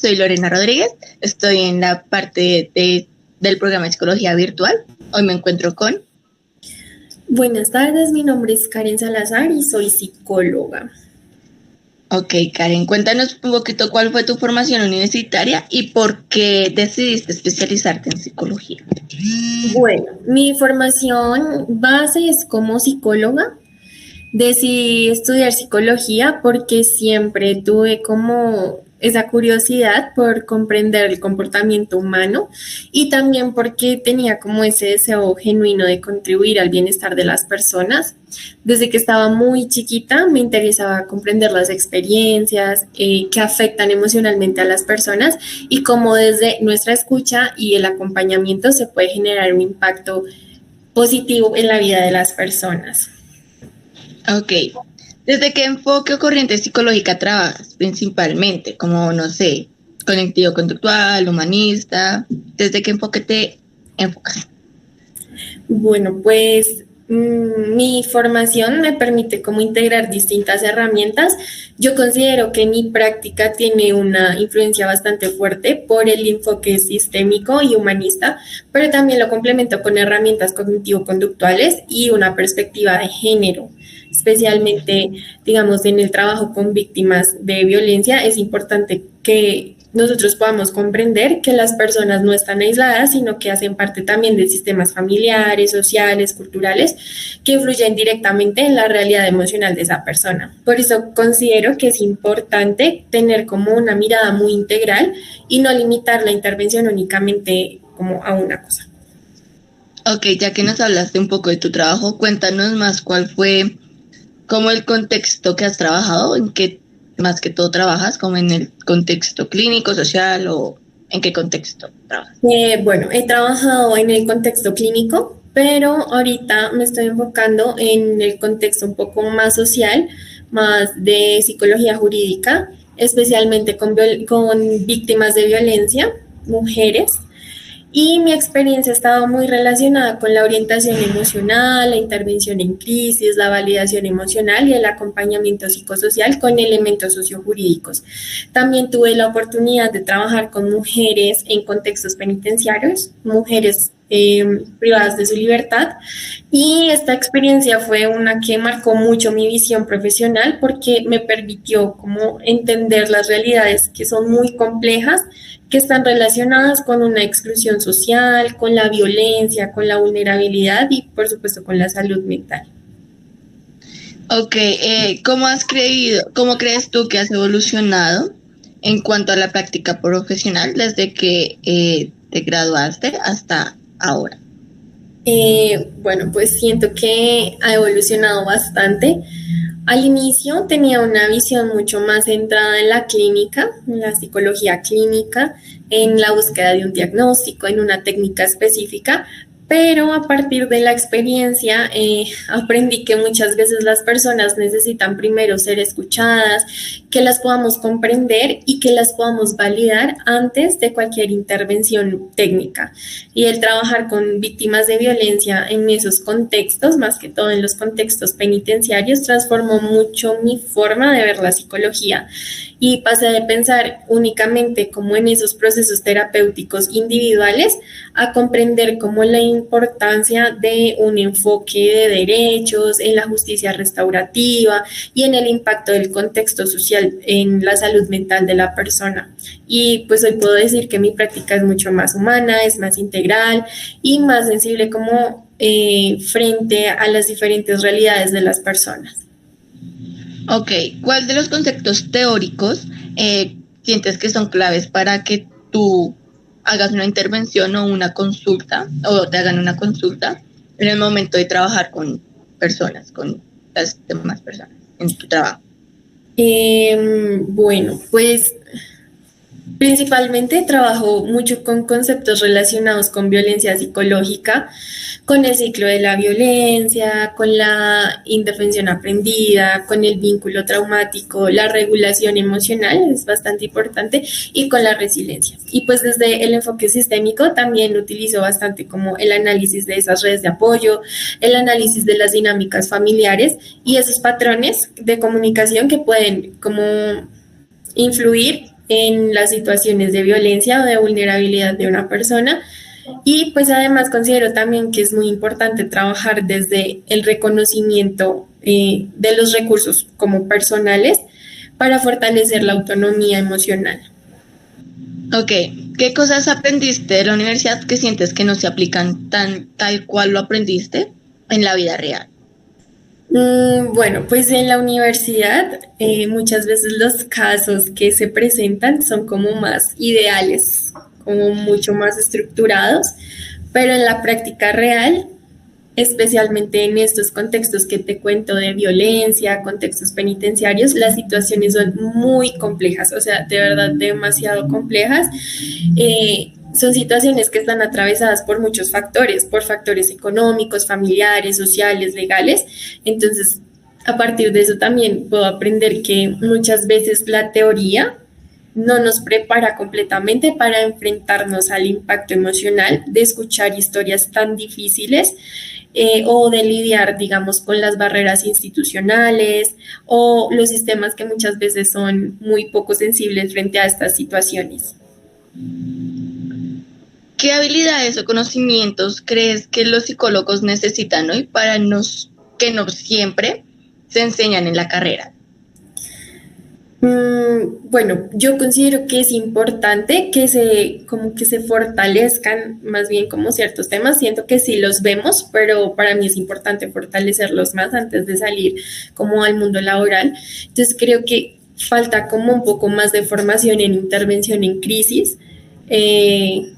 soy Lorena Rodríguez, estoy en la parte del programa de Psicología Virtual. Hoy me encuentro con... Buenas tardes, mi nombre es Karen Salazar y soy psicóloga. Ok, Karen, cuéntanos un poquito cuál fue tu formación universitaria y por qué decidiste especializarte en psicología. Bueno, mi formación base es como psicóloga. Decidí estudiar psicología porque siempre tuve como esa curiosidad por comprender el comportamiento humano y también porque tenía como ese deseo genuino de contribuir al bienestar de las personas. Desde que estaba muy chiquita me interesaba comprender las experiencias que afectan emocionalmente a las personas y cómo desde nuestra escucha y el acompañamiento se puede generar un impacto positivo en la vida de las personas. Ok, ¿desde qué enfoque o corriente psicológica trabajas principalmente? Como, no sé, cognitivo-conductual, humanista, ¿desde qué enfoque te enfocas? Bueno, pues mi formación me permite como integrar distintas herramientas. Yo considero que mi práctica tiene una influencia bastante fuerte por el enfoque sistémico y humanista, pero también lo complemento con herramientas cognitivo-conductuales y una perspectiva de género. Especialmente, digamos, en el trabajo con víctimas de violencia, es importante que nosotros podamos comprender que las personas no están aisladas, sino que hacen parte también de sistemas familiares, sociales, culturales, que influyen directamente en la realidad emocional de esa persona. Por eso considero que es importante tener como una mirada muy integral y no limitar la intervención únicamente como a una cosa. Ok, ya que nos hablaste un poco de tu trabajo, cuéntanos más cuál fue como el contexto que has trabajado, en qué más que todo trabajas, como en el contexto clínico, social o en qué contexto trabajas. Bueno, he trabajado en el contexto clínico, pero ahorita me estoy enfocando en el contexto un poco más social, más de psicología jurídica, especialmente con víctimas de violencia, mujeres. Y mi experiencia ha estado muy relacionada con la orientación emocional, la intervención en crisis, la validación emocional y el acompañamiento psicosocial con elementos sociojurídicos. También tuve la oportunidad de trabajar con mujeres en contextos penitenciarios, mujeres privadas de su libertad, y esta experiencia fue una que marcó mucho mi visión profesional porque me permitió como entender las realidades que son muy complejas, que están relacionadas con una exclusión social, con la violencia, con la vulnerabilidad y por supuesto con la salud mental. Ok, cómo crees tú que has evolucionado en cuanto a la práctica profesional desde que te graduaste hasta ahora? Bueno, pues siento que ha evolucionado bastante. Al inicio tenía una visión mucho más centrada en la clínica, en la psicología clínica, en la búsqueda de un diagnóstico, en una técnica específica, pero a partir de la experiencia aprendí que muchas veces las personas necesitan primero ser escuchadas, que las podamos comprender y que las podamos validar antes de cualquier intervención técnica. Y el trabajar con víctimas de violencia en esos contextos, más que todo en los contextos penitenciarios, transformó mucho mi forma de ver la psicología y pasé de pensar únicamente como en esos procesos terapéuticos individuales a comprender como la importancia de un enfoque de derechos, en la justicia restaurativa y en el impacto del contexto social en la salud mental de la persona. Y pues hoy puedo decir que mi práctica es mucho más humana, es más integral y más sensible como frente a las diferentes realidades de las personas. Ok, ¿cuál de los conceptos teóricos sientes que son claves para que tú hagas una intervención o una consulta o te hagan una consulta en el momento de trabajar con personas, con las demás personas en tu trabajo? Bueno, pues principalmente trabajo mucho con conceptos relacionados con violencia psicológica, con el ciclo de la violencia, con la indefensión aprendida, con el vínculo traumático, la regulación emocional es bastante importante y con la resiliencia. Y pues desde el enfoque sistémico también utilizo bastante como el análisis de esas redes de apoyo, el análisis de las dinámicas familiares y esos patrones de comunicación que pueden como influir en las situaciones de violencia o de vulnerabilidad de una persona. Y pues además considero también que es muy importante trabajar desde el reconocimiento de los recursos como personales para fortalecer la autonomía emocional. Ok, ¿qué cosas aprendiste de la universidad que sientes que no se aplican tal cual lo aprendiste en la vida real? Bueno, pues en la universidad muchas veces los casos que se presentan son como más ideales, como mucho más estructurados, pero en la práctica real, especialmente en estos contextos que te cuento de violencia, contextos penitenciarios, las situaciones son muy complejas, o sea, de verdad demasiado complejas. Son situaciones que están atravesadas por muchos factores, por factores económicos, familiares, sociales, legales. Entonces, a partir de eso también puedo aprender que muchas veces la teoría no nos prepara completamente para enfrentarnos al impacto emocional de escuchar historias tan difíciles o de lidiar, digamos, con las barreras institucionales o los sistemas que muchas veces son muy poco sensibles frente a estas situaciones. ¿Qué habilidades o conocimientos crees que los psicólogos necesitan hoy para que no siempre se enseñan en la carrera? Bueno, yo considero que es importante que como que se fortalezcan más bien como ciertos temas. Siento que sí los vemos, pero para mí es importante fortalecerlos más antes de salir como al mundo laboral. Entonces creo que falta como un poco más de formación en intervención en crisis. eh,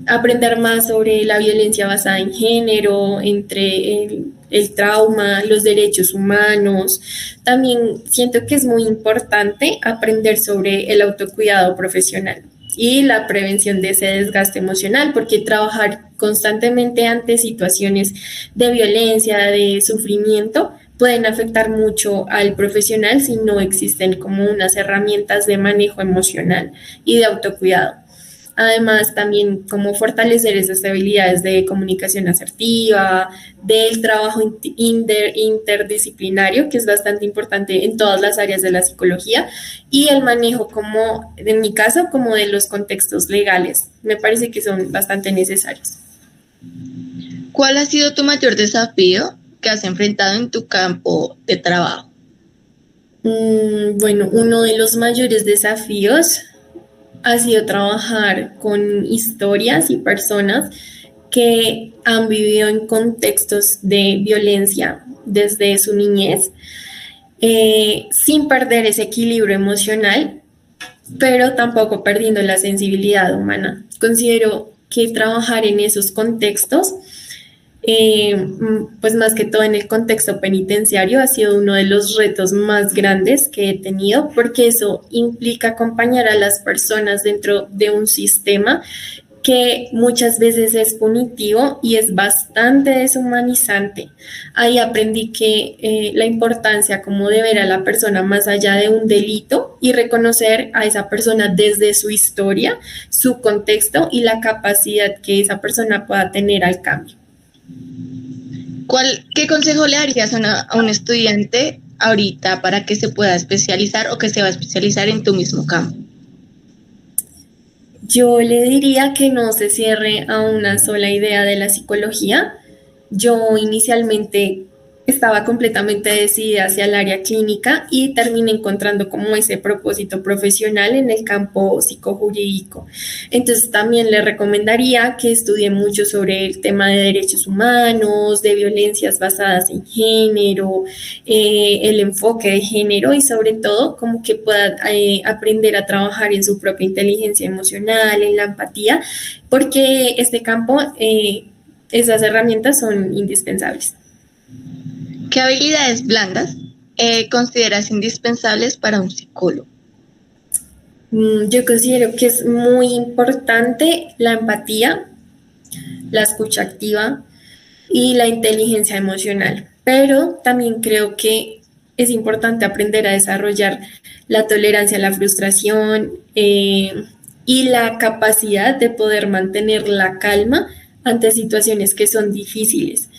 Aprender más sobre la violencia basada en género, entre el trauma, los derechos humanos. También siento que es muy importante aprender sobre el autocuidado profesional y la prevención de ese desgaste emocional, porque trabajar constantemente ante situaciones de violencia, de sufrimiento, pueden afectar mucho al profesional si no existen como unas herramientas de manejo emocional y de autocuidado. Además, también cómo fortalecer esas habilidades de comunicación asertiva, del trabajo interdisciplinario, que es bastante importante en todas las áreas de la psicología, y el manejo, como en mi caso, como de los contextos legales. Me parece que son bastante necesarios. ¿Cuál ha sido tu mayor desafío que has enfrentado en tu campo de trabajo? Bueno, uno de los mayores desafíos ha sido trabajar con historias y personas que han vivido en contextos de violencia desde su niñez, sin perder ese equilibrio emocional, pero tampoco perdiendo la sensibilidad humana. Considero que trabajar en esos contextos, pues más que todo en el contexto penitenciario, ha sido uno de los retos más grandes que he tenido, porque eso implica acompañar a las personas dentro de un sistema que muchas veces es punitivo y es bastante deshumanizante. Ahí aprendí que la importancia como de ver a la persona más allá de un delito y reconocer a esa persona desde su historia, su contexto y la capacidad que esa persona pueda tener al cambio. ¿Qué consejo le darías a un estudiante ahorita para que se pueda especializar o que se va a especializar en tu mismo campo? Yo le diría que no se cierre a una sola idea de la psicología. Yo inicialmente estaba completamente decidida hacia el área clínica y terminé encontrando como ese propósito profesional en el campo psicojurídico. Entonces también le recomendaría que estudie mucho sobre el tema de derechos humanos, de violencias basadas en género, el enfoque de género y sobre todo como que pueda aprender a trabajar en su propia inteligencia emocional, en la empatía, porque este campo, esas herramientas son indispensables. ¿Qué habilidades blandas consideras indispensables para un psicólogo? Yo considero que es muy importante la empatía, la escucha activa y la inteligencia emocional, pero también creo que es importante aprender a desarrollar la tolerancia a la frustración y la capacidad de poder mantener la calma ante situaciones que son difíciles.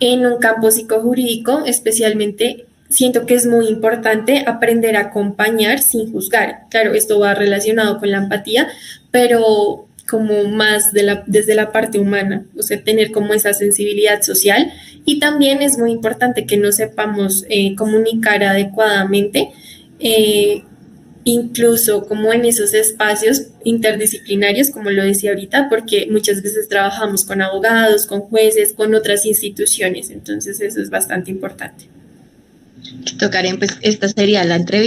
En un campo psicojurídico, especialmente, siento que es muy importante aprender a acompañar sin juzgar. Claro, esto va relacionado con la empatía, pero como más desde la parte humana, o sea, tener como esa sensibilidad social. Y también es muy importante que nos sepamos comunicar adecuadamente, eh, incluso como en esos espacios interdisciplinarios, como lo decía ahorita, porque muchas veces trabajamos con abogados, con jueces, con otras instituciones, entonces eso es bastante importante. Karen, pues esta sería la entrevista.